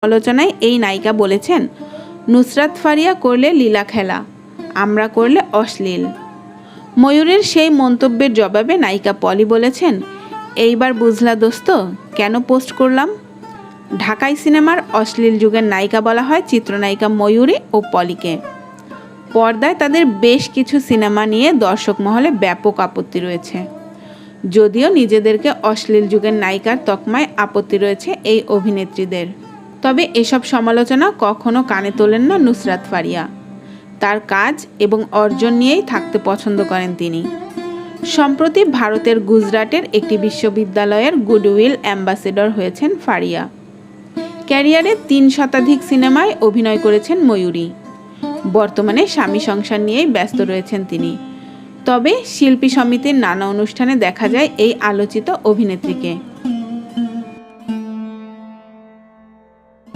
আলোচনায় এই নায়িকা বলেছেন, নুসরাত ফারিয়া করলে লীলা খেলা, আমরা করলে অশ্লীল। ময়ূরের সেই মন্তব্যের জবাবে নায়িকা পলি বলেছেন, এইবার বুঝলা দোস্ত কেন পোস্ট করলাম। ঢাকাই সিনেমার অশ্লীল যুগের নায়িকা বলা হয় চিত্রনায়িকা ময়ূরী ও পলিকে। পর্দায় তাদের বেশ কিছু সিনেমা নিয়ে দর্শক মহলে ব্যাপক আপত্তি রয়েছে। যদিও নিজেদেরকে অশ্লীল যুগের নায়িকার তকমায় আপত্তি রয়েছে এই অভিনেত্রীদের, তবে এসব সমালোচনা কখনো কানে তোলেন না নুসরাত ফারিয়া। তার কাজ এবং অর্জন নিয়েই থাকতে পছন্দ করেন তিনি। সম্প্রতি ভারতের গুজরাটের একটি বিশ্ববিদ্যালয়ের গুডউইল অ্যাম্বাসেডর হয়েছেন ফারিয়া। ক্যারিয়ারে ৩ শতাধিক সিনেমায় অভিনয় করেছেন ময়ূরী। বর্তমানে স্বামী সংসার নিয়েই ব্যস্ত রয়েছেন তিনি। তবে শিল্পী সমিতির নানা অনুষ্ঠানে দেখা যায় এই আলোচিত অভিনেত্রীকে।